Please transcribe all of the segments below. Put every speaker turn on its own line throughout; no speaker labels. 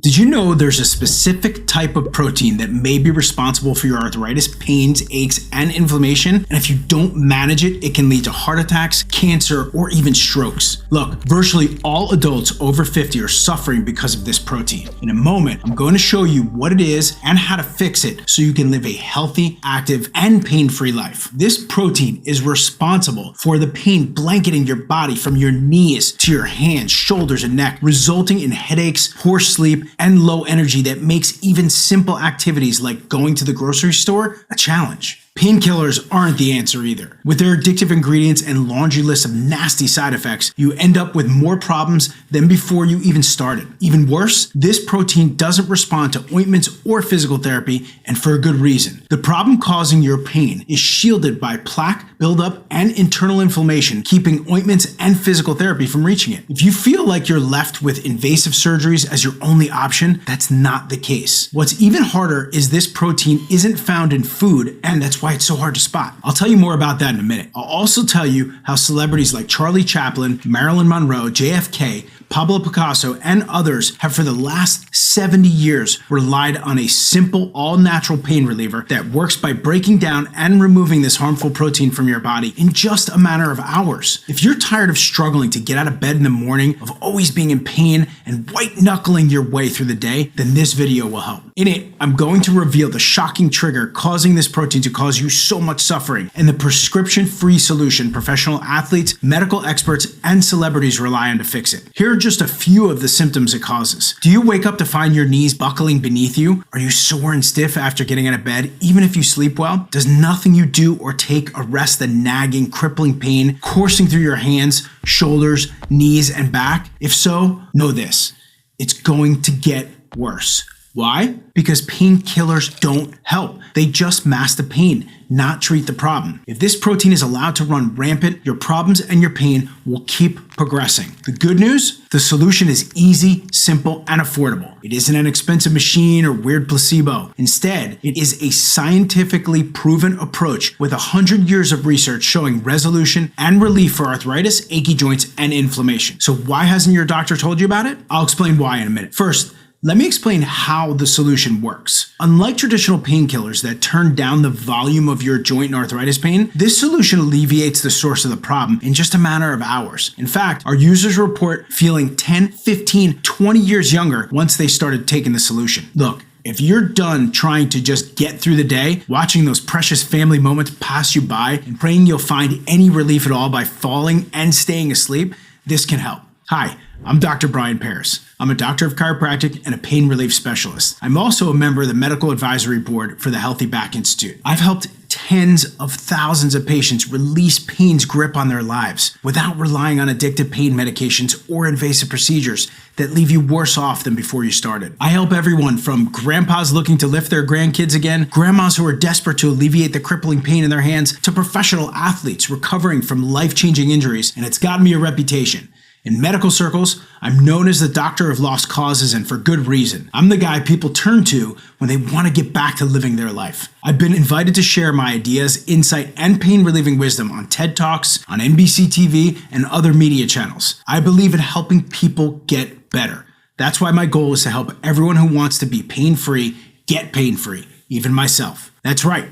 Did you know there's a specific type of protein that may be responsible for your arthritis, pains, aches, and inflammation? And if you don't manage it, it can lead to heart attacks, cancer, or even strokes. Look, virtually all adults over 50 are suffering because of this protein. In a moment, I'm going to show you what it is and how to fix it so you can live a healthy, active, and pain-free life. This protein is responsible for the pain blanketing your body from your knees to your hands, shoulders, and neck, resulting in headaches, poor sleep, and low energy that makes even simple activities like going to the grocery store a challenge. Painkillers aren't the answer either. With their addictive ingredients and laundry list of nasty side effects, you end up with more problems than before you even started. Even worse, this protein doesn't respond to ointments or physical therapy, and for a good reason. The problem causing your pain is shielded by plaque buildup and internal inflammation, keeping ointments and physical therapy from reaching it. If you feel like you're left with invasive surgeries as your only option, that's not the case. What's even harder is this protein isn't found in food, and that's why it's so hard to spot. I'll tell you more about that in a minute. I'll also tell you how celebrities like Charlie Chaplin, Marilyn Monroe, JFK, Pablo Picasso, and others have for the last 70 years relied on a simple, all-natural pain reliever that works by breaking down and removing this harmful protein from your body in just a matter of hours. If you're tired of struggling to get out of bed in the morning, of always being in pain and white-knuckling your way through the day, then this video will help. In it, I'm going to reveal the shocking trigger causing this protein to cause you so much suffering and the prescription-free solution professional athletes, medical experts, and celebrities rely on to fix it. Here are just a few of the symptoms it causes. Do you wake up to find your knees buckling beneath you? Are you sore and stiff after getting out of bed, even if you sleep well? Does nothing you do or take arrest the nagging, crippling pain coursing through your hands, shoulders, knees, and back? If so, know this: it's going to get worse. Why? Because painkillers don't help. They just mask the pain, not treat the problem. If this protein is allowed to run rampant, your problems and your pain will keep progressing. The good news? The solution is easy, simple, and affordable. It isn't an expensive machine or weird placebo. Instead, it is a scientifically proven approach with 100 years of research showing resolution and relief for arthritis, achy joints, and inflammation. So why hasn't your doctor told you about it? I'll explain why in a minute. First, let me explain how the solution works. Unlike traditional painkillers that turn down the volume of your joint and arthritis pain, this solution alleviates the source of the problem in just a matter of hours. In fact, our users report feeling 10, 15, 20 years younger once they started taking the solution. Look, if you're done trying to just get through the day, watching those precious family moments pass you by, and praying you'll find any relief at all by falling and staying asleep, this can help. Hi, I'm Dr. Brian Paris. I'm a doctor of chiropractic and a pain relief specialist. I'm also a member of the Medical Advisory Board for the Healthy Back Institute. I've helped tens of thousands of patients release pain's grip on their lives without relying on addictive pain medications or invasive procedures that leave you worse off than before you started. I help everyone from grandpas looking to lift their grandkids again, grandmas who are desperate to alleviate the crippling pain in their hands, to professional athletes recovering from life-changing injuries, and it's gotten me a reputation. In medical circles, I'm known as the doctor of lost causes, and for good reason. I'm the guy people turn to when they want to get back to living their life. I've been invited to share my ideas, insight, and pain-relieving wisdom on TED Talks, on NBC TV, and other media channels. I believe in helping people get better. That's why my goal is to help everyone who wants to be pain-free get pain-free, even myself. That's right.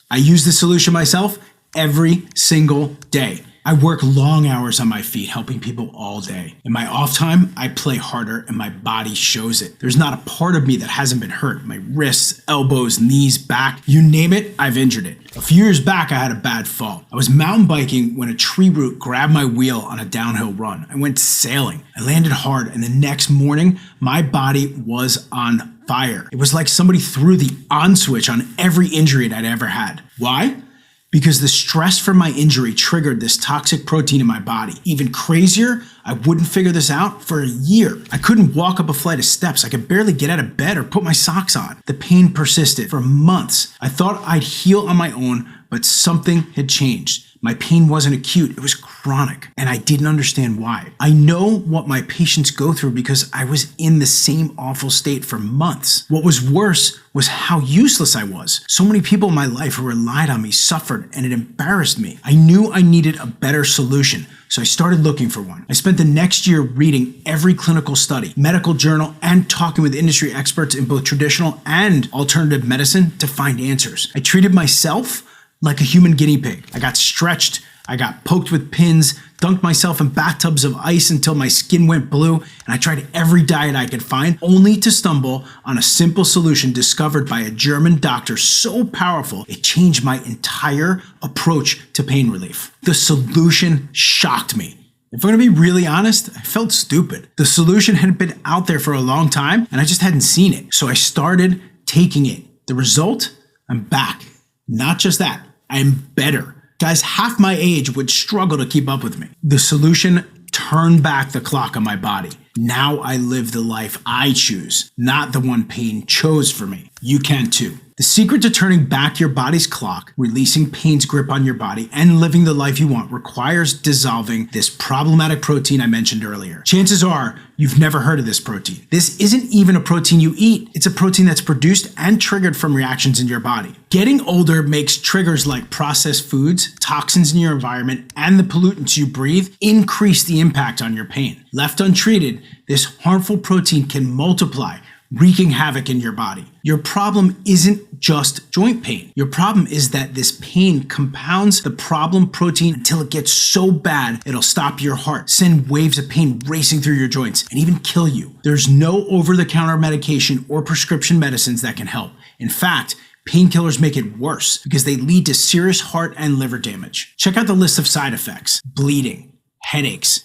I use this solution myself every single day. I work long hours on my feet helping people all day. In my off time, I play harder and my body shows it. There's not a part of me that hasn't been hurt. My wrists, elbows, knees, back, you name it, I've injured it. A few years back, I had a bad fall. I was mountain biking when a tree root grabbed my wheel on a downhill run. I went sailing. I landed hard, and the next morning, my body was on fire. It was like somebody threw the on switch on every injury I'd ever had. Why? Because the stress from my injury triggered this toxic protein in my body. Even crazier, I wouldn't figure this out for a year. I couldn't walk up a flight of steps. I could barely get out of bed or put my socks on. The pain persisted for months. I thought I'd heal on my own, but something had changed. My pain wasn't acute, it was chronic, and I didn't understand why. I know what my patients go through because I was in the same awful state for months. What was worse was how useless I was. So many people in my life who relied on me suffered, and it embarrassed me. I knew I needed a better solution, so I started looking for one. I spent the next year reading every clinical study, medical journal, and talking with industry experts in both traditional and alternative medicine to find answers. I treated myself like a human guinea pig. I got stretched, I got poked with pins, dunked myself in bathtubs of ice until my skin went blue, and I tried every diet I could find, only to stumble on a simple solution discovered by a German doctor so powerful it changed my entire approach to pain relief. The solution shocked me. If I'm gonna be really honest, I felt stupid. The solution had been out there for a long time, and I just hadn't seen it. So I started taking it. The result? I'm back. Not just that, I'm better. Guys half my age would struggle to keep up with me. The solution turned back the clock on my body. Now I live the life I choose, not the one pain chose for me. You can too. The secret to turning back your body's clock, releasing pain's grip on your body, and living the life you want requires dissolving this problematic protein I mentioned earlier. Chances are you've never heard of this protein. This isn't even a protein you eat. It's a protein that's produced and triggered from reactions in your body. Getting older makes triggers like processed foods, toxins in your environment, and the pollutants you breathe increase the impact on your pain. Left untreated, this harmful protein can multiply, wreaking havoc in your body. Your problem isn't just joint pain. Your problem is that this pain compounds the problem protein until it gets so bad it'll stop your heart, send waves of pain racing through your joints, and even kill you. There's no over-the-counter medication or prescription medicines that can help. In fact, painkillers make it worse because they lead to serious heart and liver damage. Check out the list of side effects: bleeding, headaches,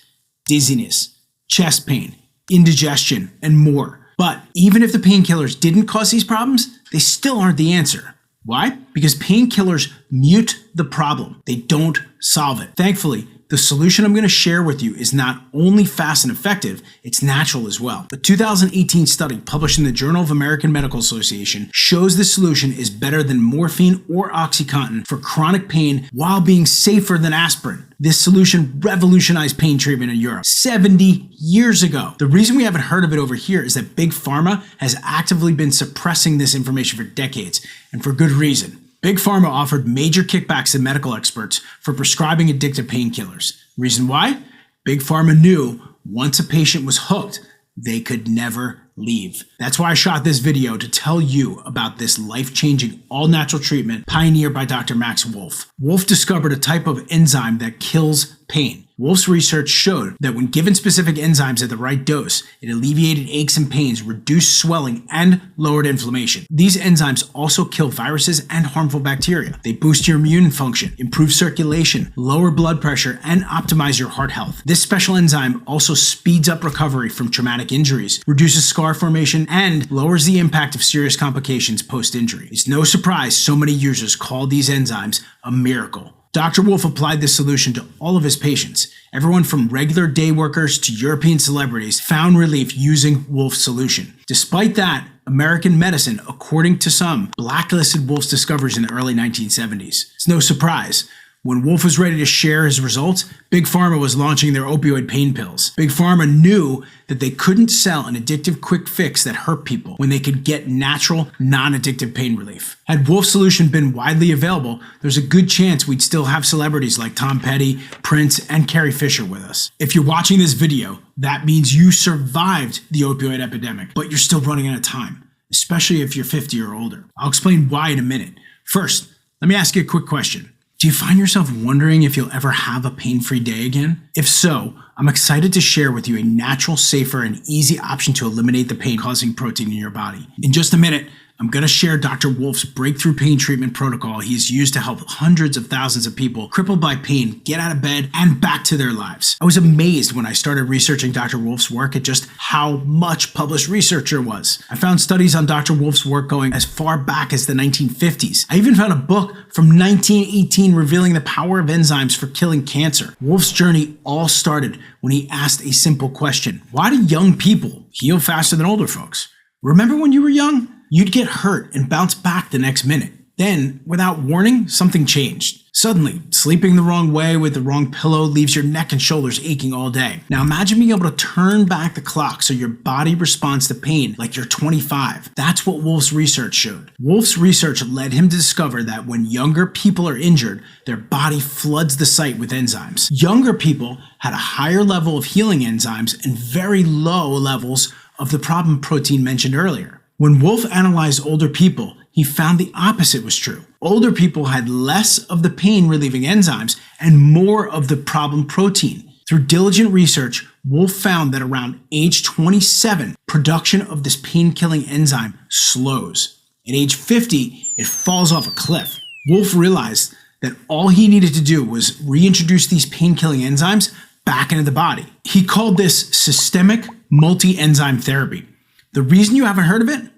dizziness, chest pain, indigestion, and more. But even if the painkillers didn't cause these problems, they still aren't the answer. Why? Because painkillers mute the problem. They don't solve it. Thankfully, the solution I'm going to share with you is not only fast and effective, it's natural as well. A 2018 study published in the Journal of American Medical Association shows this solution is better than morphine or OxyContin for chronic pain while being safer than aspirin. This solution revolutionized pain treatment in Europe 70 years ago. The reason we haven't heard of it over here is that Big Pharma has actively been suppressing this information for decades, and for good reason. Big Pharma offered major kickbacks to medical experts for prescribing addictive painkillers. Reason why? Big Pharma knew once a patient was hooked, they could never leave. That's why I shot this video, to tell you about this life-changing, all-natural treatment pioneered by Dr. Max Wolf. Wolf discovered a type of enzyme that kills pain. Wolf's research showed that when given specific enzymes at the right dose, it alleviated aches and pains, reduced swelling, and lowered inflammation. These enzymes also kill viruses and harmful bacteria. They boost your immune function, improve circulation, lower blood pressure, and optimize your heart health. This special enzyme also speeds up recovery from traumatic injuries, reduces scar formation, and lowers the impact of serious complications post-injury. It's no surprise so many users call these enzymes a miracle. Dr. Wolf applied this solution to all of his patients. Everyone from regular day workers to European celebrities found relief using Wolf's solution. Despite that, American medicine, according to some, blacklisted Wolf's discoveries in the early 1970s. It's no surprise. When Wolf was ready to share his results, Big Pharma was launching their opioid pain pills. Big Pharma knew that they couldn't sell an addictive quick fix that hurt people when they could get natural, non-addictive pain relief. Had Wolf's solution been widely available, there's a good chance we'd still have celebrities like Tom Petty, Prince, and Carrie Fisher with us. If you're watching this video, that means you survived the opioid epidemic, but you're still running out of time, especially if you're 50 or older. I'll explain why in a minute. First, let me ask you a quick question. Do you find yourself wondering if you'll ever have a pain-free day again? If so, I'm excited to share with you a natural, safer, and easy option to eliminate the pain-causing protein in your body. In just a minute, I'm going to share Dr. Wolf's breakthrough pain treatment protocol he's used to help hundreds of thousands of people crippled by pain get out of bed and back to their lives. I was amazed when I started researching Dr. Wolf's work at just how much published research there was. I found studies on Dr. Wolf's work going as far back as the 1950s. I even found a book from 1918 revealing the power of enzymes for killing cancer. Wolf's journey all started when he asked a simple question: why do young people heal faster than older folks? Remember when you were young? You'd get hurt and bounce back the next minute. Then, without warning, something changed. Suddenly, sleeping the wrong way with the wrong pillow leaves your neck and shoulders aching all day. Now imagine being able to turn back the clock so your body responds to pain like you're 25. That's what Wolf's research showed. Wolf's research led him to discover that when younger people are injured, their body floods the site with enzymes. Younger people had a higher level of healing enzymes and very low levels of the problem protein mentioned earlier. When Wolf analyzed older people, he found the opposite was true. Older people had less of the pain-relieving enzymes and more of the problem protein. Through diligent research, Wolf found that around age 27, production of this pain-killing enzyme slows. At age 50, it falls off a cliff. Wolf realized that all he needed to do was reintroduce these pain-killing enzymes back into the body. He called this systemic multi-enzyme therapy. The reason you haven't heard of it?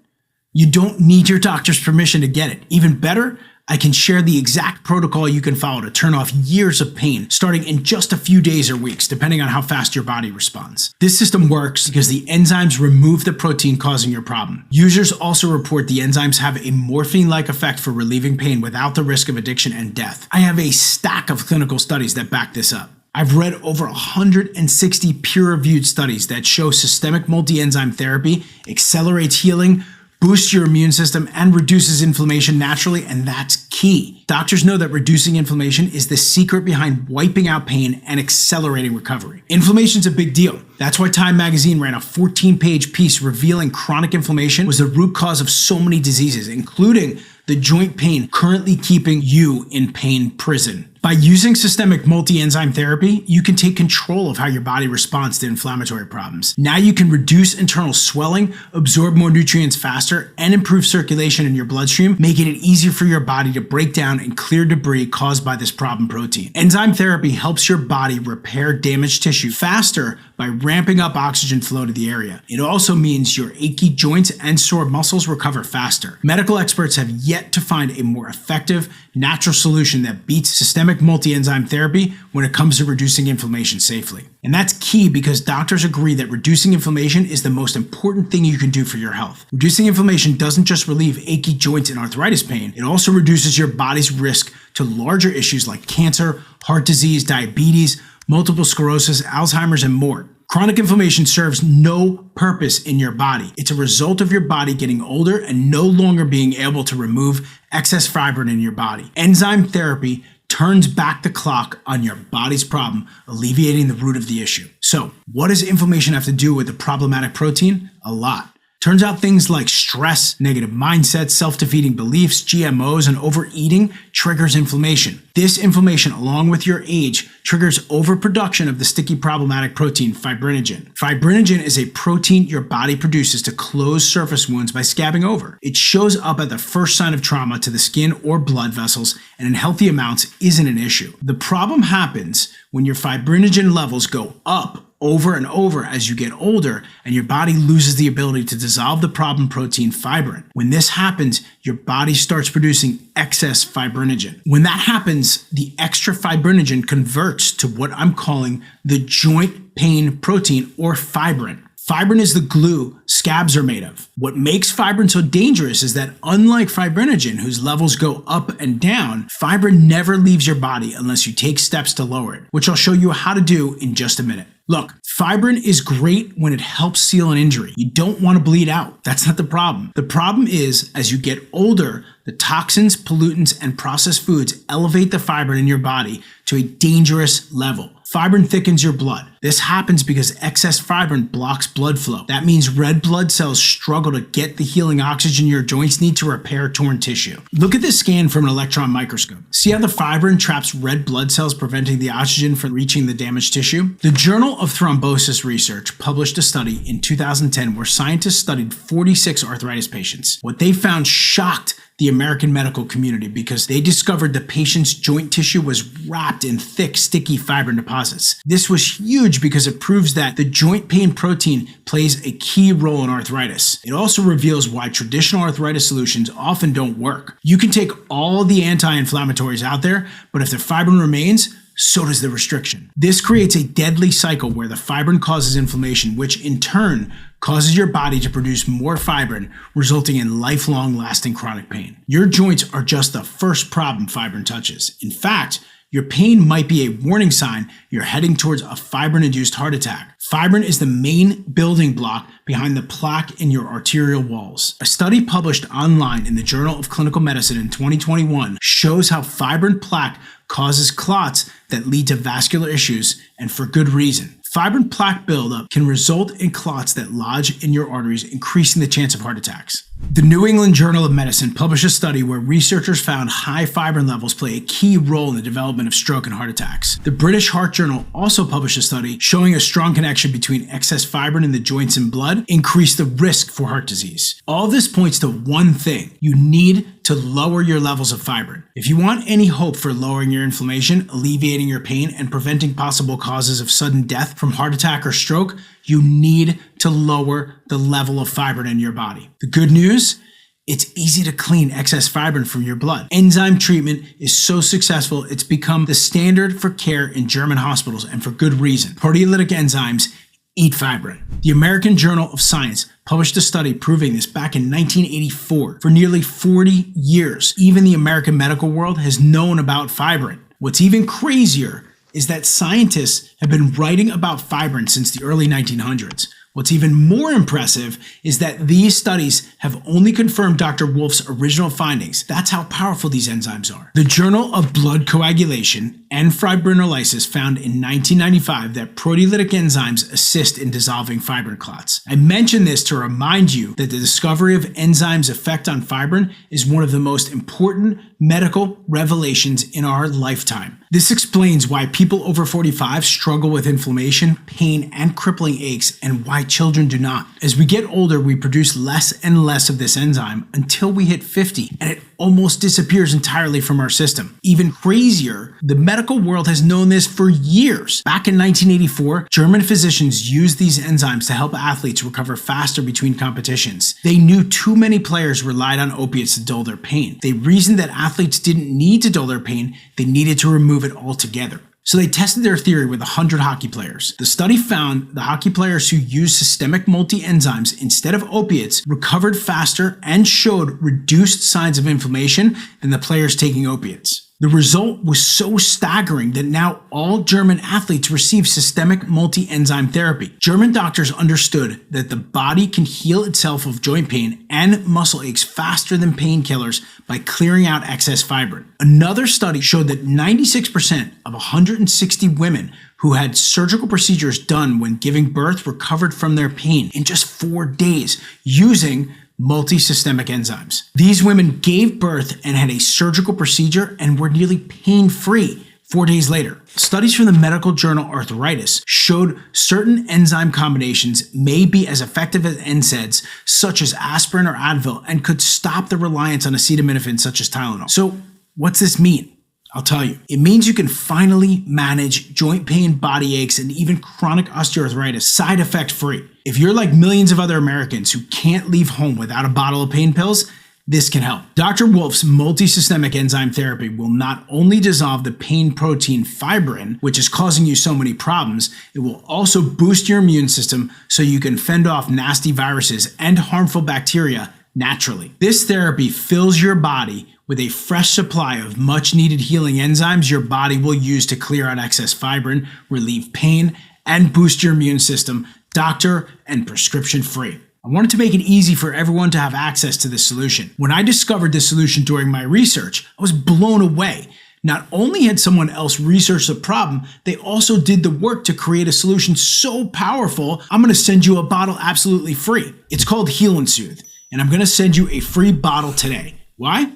You don't need your doctor's permission to get it. Even better, I can share the exact protocol you can follow to turn off years of pain, starting in just a few days or weeks, depending on how fast your body responds. This system works because the enzymes remove the protein causing your problem. Users also report the enzymes have a morphine-like effect for relieving pain without the risk of addiction and death. I have a stack of clinical studies that back this up. I've read over 160 peer-reviewed studies that show systemic multi-enzyme therapy accelerates healing, boosts your immune system, and reduces inflammation naturally, and that's key. Doctors know that reducing inflammation is the secret behind wiping out pain and accelerating recovery. Inflammation's a big deal. That's why Time magazine ran a 14-page piece revealing chronic inflammation was the root cause of so many diseases, including the joint pain currently keeping you in pain prison. By using systemic multi-enzyme therapy, you can take control of how your body responds to inflammatory problems. Now you can reduce internal swelling, absorb more nutrients faster, and improve circulation in your bloodstream, making it easier for your body to break down and clear debris caused by this problem protein. Enzyme therapy helps your body repair damaged tissue faster by ramping up oxygen flow to the area. It also means your achy joints and sore muscles recover faster. Medical experts have yet to find a more effective, natural solution that beats systemic multi-enzyme therapy when it comes to reducing inflammation safely. And that's key because doctors agree that reducing inflammation is the most important thing you can do for your health. Reducing inflammation doesn't just relieve achy joints and arthritis pain, it also reduces your body's risk to larger issues like cancer, heart disease, diabetes, multiple sclerosis, Alzheimer's, and more. Chronic inflammation serves no purpose in your body. It's a result of your body getting older and no longer being able to remove excess fibrin in your body. Enzyme therapy turns back the clock on your body's problem, alleviating the root of the issue. So, what does inflammation have to do with the problematic protein? A lot. Turns out things like stress, negative mindsets, self-defeating beliefs, GMOs, and overeating triggers inflammation. This inflammation, along with your age, triggers overproduction of the sticky problematic protein fibrinogen. Fibrinogen is a protein your body produces to close surface wounds by scabbing over. It shows up at the first sign of trauma to the skin or blood vessels, and in healthy amounts isn't an issue. The problem happens when your fibrinogen levels go up over and over as you get older and your body loses the ability to dissolve the problem protein fibrin. When this happens, your body starts producing excess fibrinogen. When that happens, the extra fibrinogen converts to what I'm calling the joint pain protein or fibrin. Fibrin is the glue scabs are made of. What makes fibrin so dangerous is that unlike fibrinogen, whose levels go up and down, fibrin never leaves your body unless you take steps to lower it, which I'll show you how to do in just a minute. Look, fibrin is great when it helps seal an injury. You don't want to bleed out. That's not the problem. The problem is, as you get older, the toxins, pollutants, and processed foods elevate the fibrin in your body to a dangerous level. Fibrin thickens your blood. This happens because excess fibrin blocks blood flow. That means red blood cells struggle to get the healing oxygen your joints need to repair torn tissue. Look at this scan from an electron microscope. See how the fibrin traps red blood cells, preventing the oxygen from reaching the damaged tissue? The Journal of Thrombosis Research published a study in 2010 where scientists studied 46 arthritis patients. What they found shocked the American medical community because they discovered the patient's joint tissue was wrapped in thick, sticky fibrin deposits. This was huge because it proves that the joint pain protein plays a key role in arthritis. It also reveals why traditional arthritis solutions often don't work. You can take all the anti-inflammatories out there, but if the fibrin remains, so does the restriction. This creates a deadly cycle where the fibrin causes inflammation, which in turn causes your body to produce more fibrin, resulting in lifelong lasting chronic pain. Your joints are just the first problem fibrin touches. In fact, your pain might be a warning sign you're heading towards a fibrin-induced heart attack. Fibrin is the main building block behind the plaque in your arterial walls. A study published online in the Journal of Clinical Medicine in 2021 shows how fibrin plaque causes clots that lead to vascular issues, and for good reason. Fibrin plaque buildup can result in clots that lodge in your arteries, increasing the chance of heart attacks. The New England Journal of Medicine published a study where researchers found high fibrin levels play a key role in the development of stroke and heart attacks. The British Heart Journal also published a study showing a strong connection between excess fibrin in the joints and blood increased the risk for heart disease. All this points to one thing: you need to lower your levels of fibrin. If you want any hope for lowering your inflammation, alleviating your pain, and preventing possible causes of sudden death from heart attack or stroke, you need to lower the level of fibrin in your body. The good news? It's easy to clean excess fibrin from your blood. Enzyme treatment is so successful, it's become the standard for care in German hospitals, and for good reason. Proteolytic enzymes eat fibrin. The American Journal of Science published a study proving this back in 1984. For nearly 40 years, even the American medical world has known about fibrin. What's even crazier is that scientists have been writing about fibrin since the early 1900s. What's even more impressive is that these studies have only confirmed Dr. Wolf's original findings. That's how powerful these enzymes are. The Journal of Blood Coagulation and Fibrinolysis found in 1995 that proteolytic enzymes assist in dissolving fibrin clots. I mention this to remind you that the discovery of enzymes' effect on fibrin is one of the most important medical revelations in our lifetime. This explains why people over 45 struggle with inflammation, pain, and crippling aches, and why children do not. As we get older, we produce less and less of this enzyme until we hit 50, and it almost disappears entirely from our system. Even crazier, the medical world has known this for years. Back in 1984, German physicians used these enzymes to help athletes recover faster between competitions. They knew too many players relied on opiates to dull their pain. They reasoned that athletes didn't need to dull their pain, they needed to remove it altogether. So they tested their theory with 100 hockey players. The study found the hockey players who used systemic multi-enzymes instead of opiates recovered faster and showed reduced signs of inflammation than the players taking opiates. The result was so staggering that now all German athletes receive systemic multi-enzyme therapy. German doctors understood that the body can heal itself of joint pain and muscle aches faster than painkillers by clearing out excess fibrin. Another study showed that 96% of 160 women who had surgical procedures done when giving birth recovered from their pain in just 4 days using multisystemic enzymes. These women gave birth and had a surgical procedure and were nearly pain-free 4 days later. Studies from the medical journal Arthritis showed certain enzyme combinations may be as effective as NSAIDs, such as aspirin or Advil, and could stop the reliance on acetaminophen, such as Tylenol. So what's this mean? I'll tell you. It means you can finally manage joint pain, body aches, and even chronic osteoarthritis side effect free. If you're like millions of other Americans who can't leave home without a bottle of pain pills, this can help. Dr. Wolf's multisystemic enzyme therapy will not only dissolve the pain protein fibrin, which is causing you so many problems, it will also boost your immune system so you can fend off nasty viruses and harmful bacteria naturally. This therapy fills your body with a fresh supply of much needed healing enzymes your body will use to clear out excess fibrin, relieve pain, and boost your immune system, doctor and prescription free. I wanted to make it easy for everyone to have access to this solution. When I discovered this solution during my research, I was blown away. Not only had someone else researched the problem, they also did the work to create a solution so powerful, I'm going to send you a bottle absolutely free. It's called Heal and Soothe, and I'm going to send you a free bottle today. Why?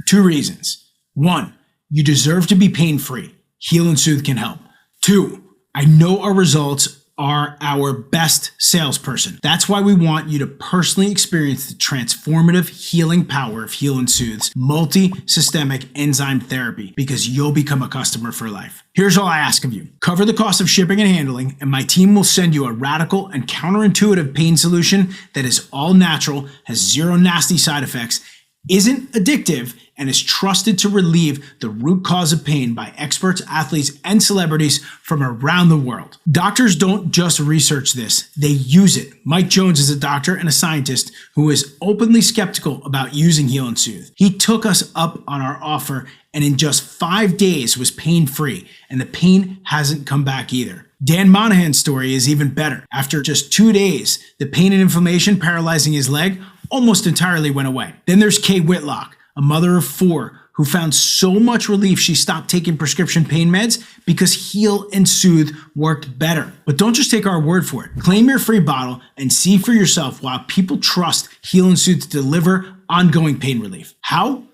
2 reasons. 1, you deserve to be pain-free. Heal and Soothe can help. 2, I know our results are our best salesperson. That's why we want you to personally experience the transformative healing power of Heal and Soothes multi-systemic enzyme therapy, because you'll become a customer for life. Here's all I ask of you. Cover the cost of shipping and handling, and my team will send you a radical and counterintuitive pain solution that is all natural, has 0 nasty side effects, isn't addictive, and is trusted to relieve the root cause of pain by experts, athletes, and celebrities from around the world. Doctors don't just research this, they use it. Mike Jones is a doctor and a scientist who is openly skeptical about using Heal and Soothe. He took us up on our offer and in just 5 days was pain-free, and the pain hasn't come back either. Dan Monahan's story is even better. After just 2 days, the pain and inflammation paralyzing his leg almost entirely went away. Then there's Kay Whitlock, a mother of 4 who found so much relief she stopped taking prescription pain meds because Heal and Soothe worked better. But don't just take our word for it. Claim your free bottle and see for yourself why people trust Heal and Soothe to deliver ongoing pain relief. How?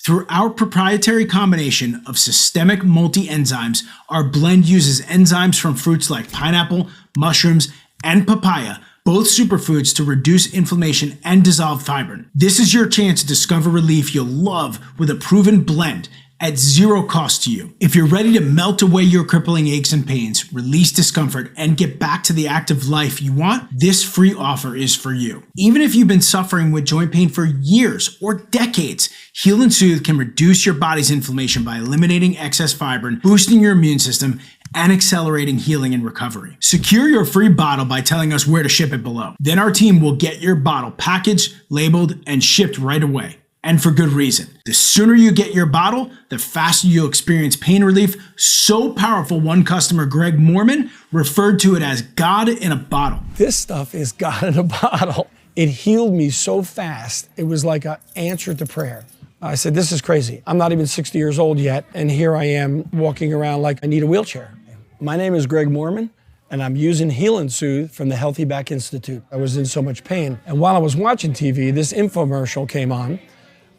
Through our proprietary combination of systemic multi-enzymes, our blend uses enzymes from fruits like pineapple, mushrooms, and papaya, both superfoods, to reduce inflammation and dissolve fibrin. This is your chance to discover relief you'll love with a proven blend at zero cost to you. If you're ready to melt away your crippling aches and pains, release discomfort, and get back to the active life you want, this free offer is for you. Even if you've been suffering with joint pain for years or decades, Heal and Soothe can reduce your body's inflammation by eliminating excess fibrin, boosting your immune system, and accelerating healing and recovery. Secure your free bottle by telling us where to ship it below. Then our team will get your bottle packaged, labeled, and shipped right away. And for good reason. The sooner you get your bottle, the faster you'll experience pain relief so powerful one customer, Greg Mormon, referred to it as God in a bottle.
This stuff is God in a bottle. It healed me so fast. It was like an answer to prayer. I said, this is crazy. I'm not even 60 years old yet, and here I am walking around like I need a wheelchair. My name is Greg Mormon, and I'm using Heal and Soothe from the Healthy Back Institute. I was in so much pain. And while I was watching TV, this infomercial came on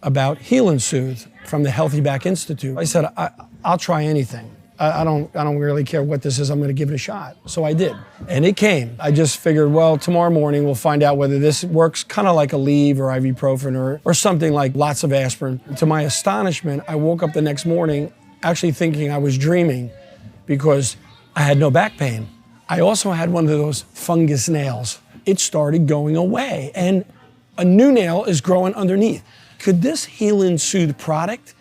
about Heal and Soothe from the Healthy Back Institute. I said, I'll try anything. I don't really care what this is. I'm going to give it a shot. So I did, and it came. I just figured, well, tomorrow morning we'll find out whether this works, kind of like a Aleve or ibuprofen or something like lots of aspirin. To my astonishment, I woke up the next morning actually thinking I was dreaming because I had no back pain. I also had one of those fungus nails. It started going away, and a new nail is growing underneath. Could this Heal and Soothe product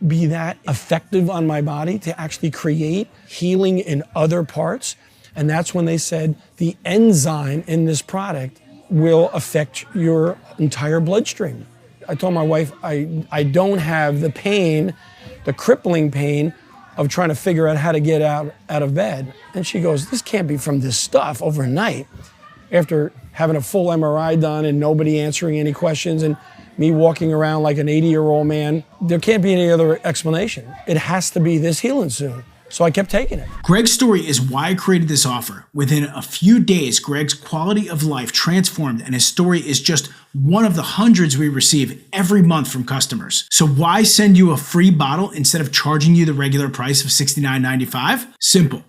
be that effective on my body to actually create healing in other parts? And that's when they said the enzyme in this product will affect your entire bloodstream. I told my wife I don't have the pain, the crippling pain of trying to figure out how to get out of bed. And she goes, this can't be from this stuff overnight. After having a full MRI done and nobody answering any questions and me walking around like an 80-year-old man, there can't be any other explanation. It has to be this Heal and Soothe. So I kept taking it.
Greg's story is why I created this offer. Within a few days, Greg's quality of life transformed, and his story is just one of the hundreds we receive every month from customers. So why send you a free bottle instead of charging you the regular price of $69.95? Simple.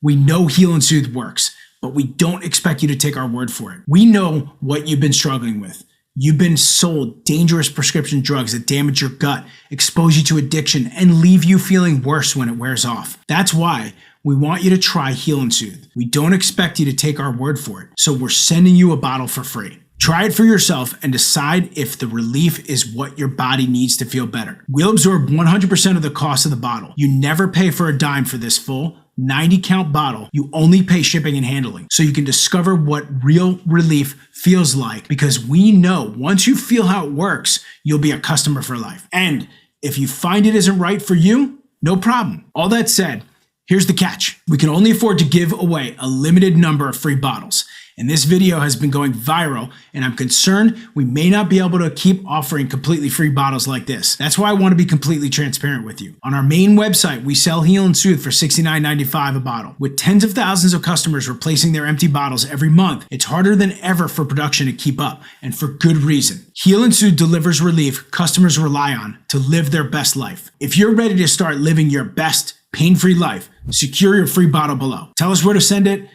We know Heal and Soothe works, but we don't expect you to take our word for it. We know what you've been struggling with. You've been sold dangerous prescription drugs that damage your gut, expose you to addiction, and leave you feeling worse when it wears off. That's why we want you to try Heal and Soothe. We don't expect you to take our word for it, so we're sending you a bottle for free. Try it for yourself and decide if the relief is what your body needs to feel better. We'll absorb 100% of the cost of the bottle. You never pay for a dime for this full 90-count bottle. You only pay shipping and handling, so you can discover what real relief feels like, because we know once you feel how it works, you'll be a customer for life. And if you find it isn't right for you, no problem. All that said, here's the catch. We can only afford to give away a limited number of free bottles. And this video has been going viral, and I'm concerned we may not be able to keep offering completely free bottles like this. That's why I want to be completely transparent with you. On our main website, we sell Heal and Soothe for $69.95 a bottle. With tens of thousands of customers replacing their empty bottles every month, it's harder than ever for production to keep up, and for good reason. Heal and Soothe delivers relief customers rely on to live their best life. If you're ready to start living your best pain-free life, secure your free bottle below. Tell us where to send it,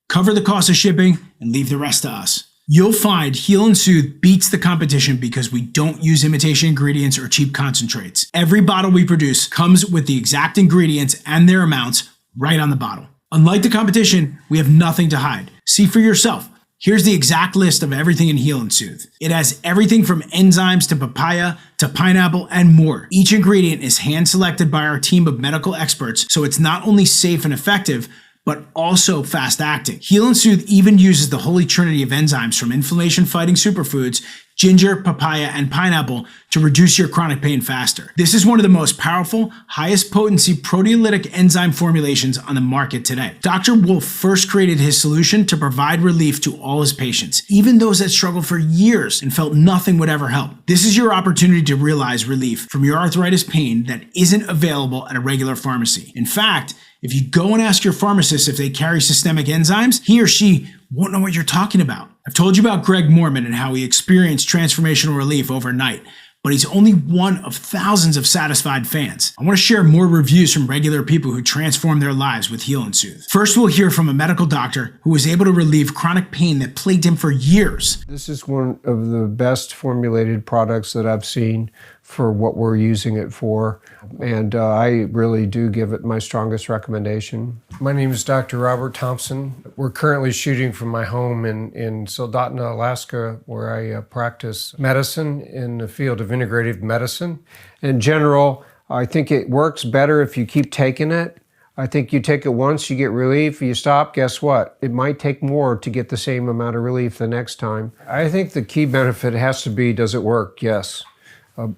cover the cost of shipping, and leave the rest to us. You'll find Heal and Soothe beats the competition because we don't use imitation ingredients or cheap concentrates. Every bottle we produce comes with the exact ingredients and their amounts right on the bottle. Unlike the competition, we have nothing to hide. See for yourself. Here's the exact list of everything in Heal and Soothe. It has everything from enzymes to papaya to pineapple and more. Each ingredient is hand-selected by our team of medical experts, so it's not only safe and effective, but also fast-acting. Heal and Soothe even uses the holy trinity of enzymes from inflammation-fighting superfoods, ginger, papaya, and pineapple to reduce your chronic pain faster. This is one of the most powerful, highest potency proteolytic enzyme formulations on the market today. Dr. Wolf first created his solution to provide relief to all his patients, even those that struggled for years and felt nothing would ever help. This is your opportunity to realize relief from your arthritis pain that isn't available at a regular pharmacy. In fact, if you go and ask your pharmacist if they carry systemic enzymes, he or she won't know what you're talking about. I've told you about Greg Mormon and how he experienced transformational relief overnight, but he's only one of thousands of satisfied fans. I want to share more reviews from regular people who transformed their lives with Heal and Soothe. First, we'll hear from a medical doctor who was able to relieve chronic pain that plagued him for years.
This is one of the best formulated products that I've seen for what we're using it for, and I really do give it my strongest recommendation. My name is Dr. Robert Thompson. We're currently shooting from my home in Soldotna, Alaska, where I practice medicine in the field of integrative medicine. In general, I think it works better if you keep taking it. I think you take it once, you get relief, you stop, guess what? It might take more to get the same amount of relief the next time. I think the key benefit has to be, does it work? Yes.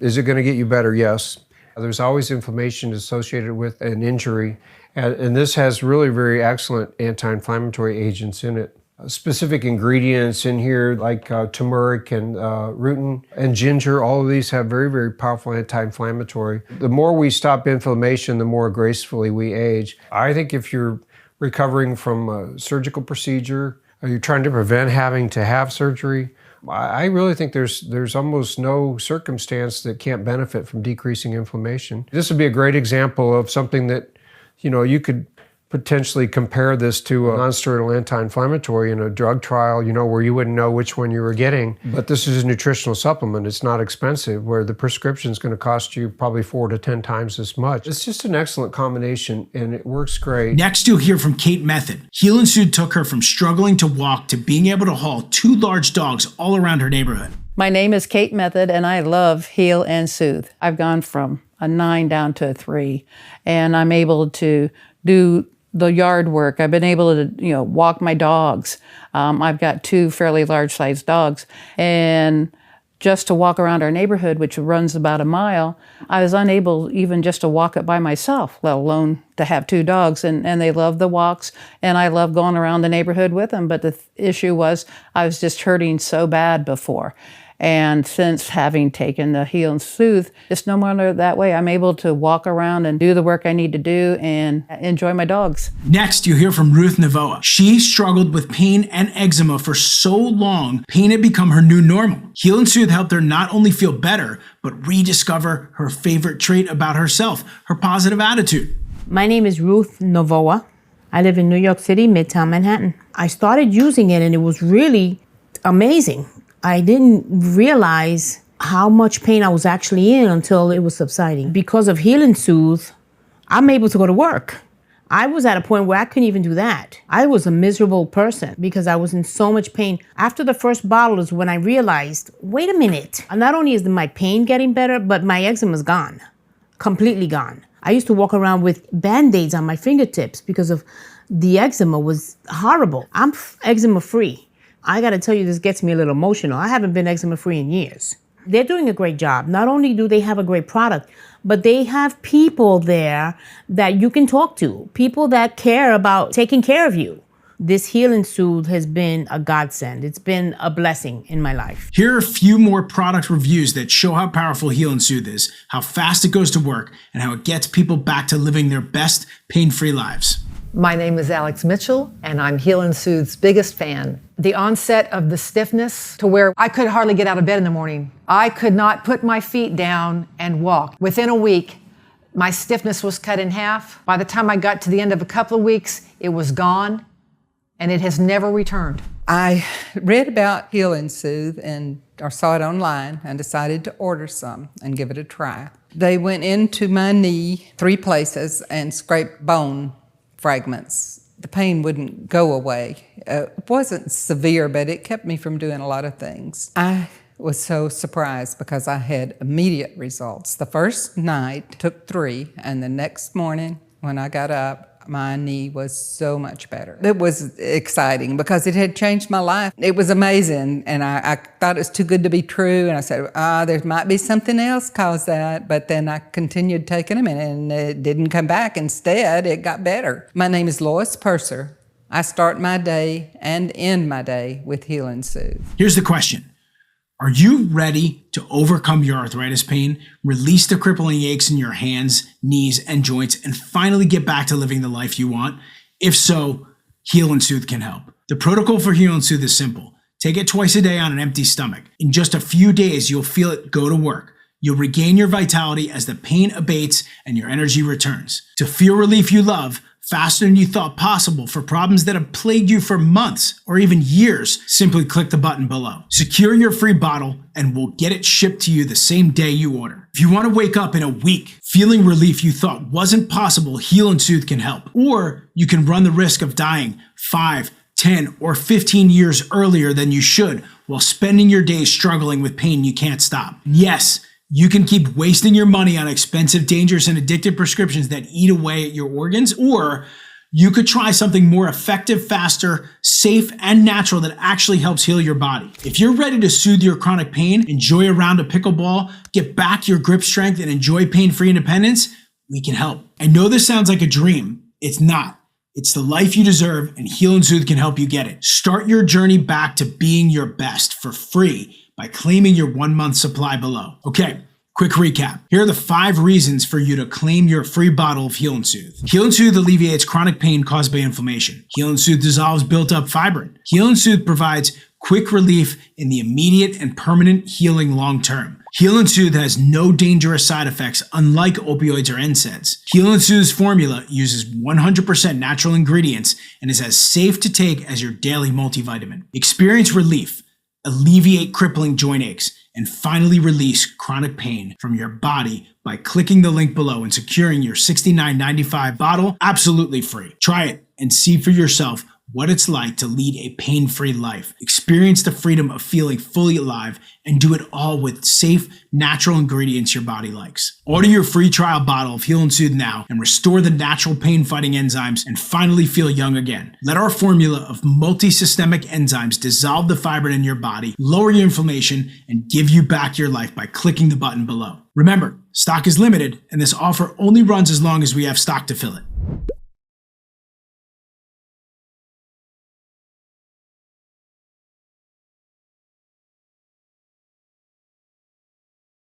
Is it going to get you better? Yes. There's always inflammation associated with an injury, and this has really very excellent anti-inflammatory agents in it. Specific ingredients in here like turmeric and rutin and ginger, all of these have very, very powerful anti-inflammatory. The more we stop inflammation, the more gracefully we age. I think if you're recovering from a surgical procedure, or you're trying to prevent having to have surgery, I really think there's almost no circumstance that can't benefit from decreasing inflammation. This would be a great example of something that, you could potentially compare this to a non-steroidal anti-inflammatory in a drug trial, where you wouldn't know which one you were getting. But this is a nutritional supplement. It's not expensive, where the prescription is going to cost you probably 4 to 10 times as much. It's just an excellent combination, and it works great.
Next, you'll hear from Kate Method. Heal and Soothe took her from struggling to walk to being able to haul 2 large dogs all around her neighborhood.
My name is Kate Method, and I love Heal and Soothe. I've gone from a 9 down to a 3, and I'm able to do the yard work. I've been able to, walk my dogs. I've got 2 fairly large-sized dogs, and just to walk around our neighborhood, which runs about a mile, I was unable even just to walk it by myself, let alone to have 2 dogs, and they love the walks, and I love going around the neighborhood with them. But the issue was I was just hurting so bad before. And since having taken the Heal and Soothe, it's no longer that way. I'm able to walk around and do the work I need to do and enjoy my dogs.
Next, you'll hear from Ruth Navoa. She struggled with pain and eczema for so long, pain had become her new normal. Heal and Soothe helped her not only feel better, but rediscover her favorite trait about herself, her positive attitude.
My name is Ruth Navoa. I live in New York City, Midtown Manhattan. I started using it and it was really amazing. I didn't realize how much pain I was actually in until it was subsiding. Because of Heal and Soothe, I'm able to go to work. I was at a point where I couldn't even do that. I was a miserable person because I was in so much pain. After the first bottle is when I realized, wait a minute. Not only is my pain getting better, but my eczema's gone, completely gone. I used to walk around with Band-Aids on my fingertips because of the eczema was horrible. I'm eczema free. I gotta tell you, this gets me a little emotional. I haven't been eczema free in years. They're doing a great job. Not only do they have a great product, but they have people there that you can talk to, people that care about taking care of you. This Heal and Soothe has been a godsend. It's been a blessing in my life.
Here are a few more product reviews that show how powerful Heal and Soothe is, how fast it goes to work, and how it gets people back to living their best pain-free lives.
My name is Alex Mitchell, and I'm Heal and Soothes biggest fan. The onset of the stiffness to where I could hardly get out of bed in the morning. I could not put my feet down and walk. Within a week, my stiffness was cut in half. By the time I got to the end of a couple of weeks, it was gone, and it has never returned.
I read about Heal and Soothe or saw it online and decided to order some and give it a try. They went into my knee 3 places and scraped bone fragments the pain wouldn't go away. It wasn't severe, but it kept me from doing a lot of things. I was so surprised because I had immediate results. The first night took 3, and the next morning when I got up, my knee was so much better. It was exciting because it had changed my life. It was amazing, and I thought it was too good to be true, and I said, there might be something else caused that, but then I continued taking them, and it didn't come back. Instead, it got better. My name is Lois Purser. I start my day and end my day with Heal and Soothe.
Here's the question. Are you ready to overcome your arthritis pain, release the crippling aches in your hands, knees, and joints, and finally get back to living the life you want? If so, Heal and Soothe can help. The protocol for Heal and Soothe is simple. Take it twice a day on an empty stomach. In just a few days, you'll feel it go to work. You'll regain your vitality as the pain abates and your energy returns. To feel relief you love, faster than you thought possible for problems that have plagued you for months or even years, simply click the button below. Secure your free bottle and we'll get it shipped to you the same day you order. If you want to wake up in a week feeling relief you thought wasn't possible, Heal and Soothe can help. Or you can run the risk of dying 5, 10, or 15 years earlier than you should while spending your days struggling with pain you can't stop. Yes, you can keep wasting your money on expensive, dangerous, and addictive prescriptions that eat away at your organs, or you could try something more effective, faster, safe, and natural that actually helps heal your body. If you're ready to soothe your chronic pain, enjoy a round of pickleball, get back your grip strength, and enjoy pain-free independence, we can help. I know this sounds like a dream. It's not. It's the life you deserve, and Heal and Soothe can help you get it. Start your journey back to being your best for free by claiming your 1-month supply below. Okay, quick recap. Here are the 5 reasons for you to claim your free bottle of Heal and Soothe. Heal and Soothe alleviates chronic pain caused by inflammation. Heal and Soothe dissolves built-up fibrin. Heal and Soothe provides quick relief in the immediate and permanent healing long-term. Heal and Soothe has no dangerous side effects, unlike opioids or NSAIDs. Heal and Soothe's formula uses 100% natural ingredients and is as safe to take as your daily multivitamin. Experience relief, alleviate crippling joint aches, and finally release chronic pain from your body by clicking the link below and securing your $69.95 bottle absolutely free. Try it and see for yourself what it's like to lead a pain-free life. Experience the freedom of feeling fully alive and do it all with safe, natural ingredients your body likes. Order your free trial bottle of Heal and Soothe now and restore the natural pain-fighting enzymes and finally feel young again. Let our formula of multi-systemic enzymes dissolve the fibrin in your body, lower your inflammation, and give you back your life by clicking the button below. Remember, stock is limited, and this offer only runs as long as we have stock to fill it.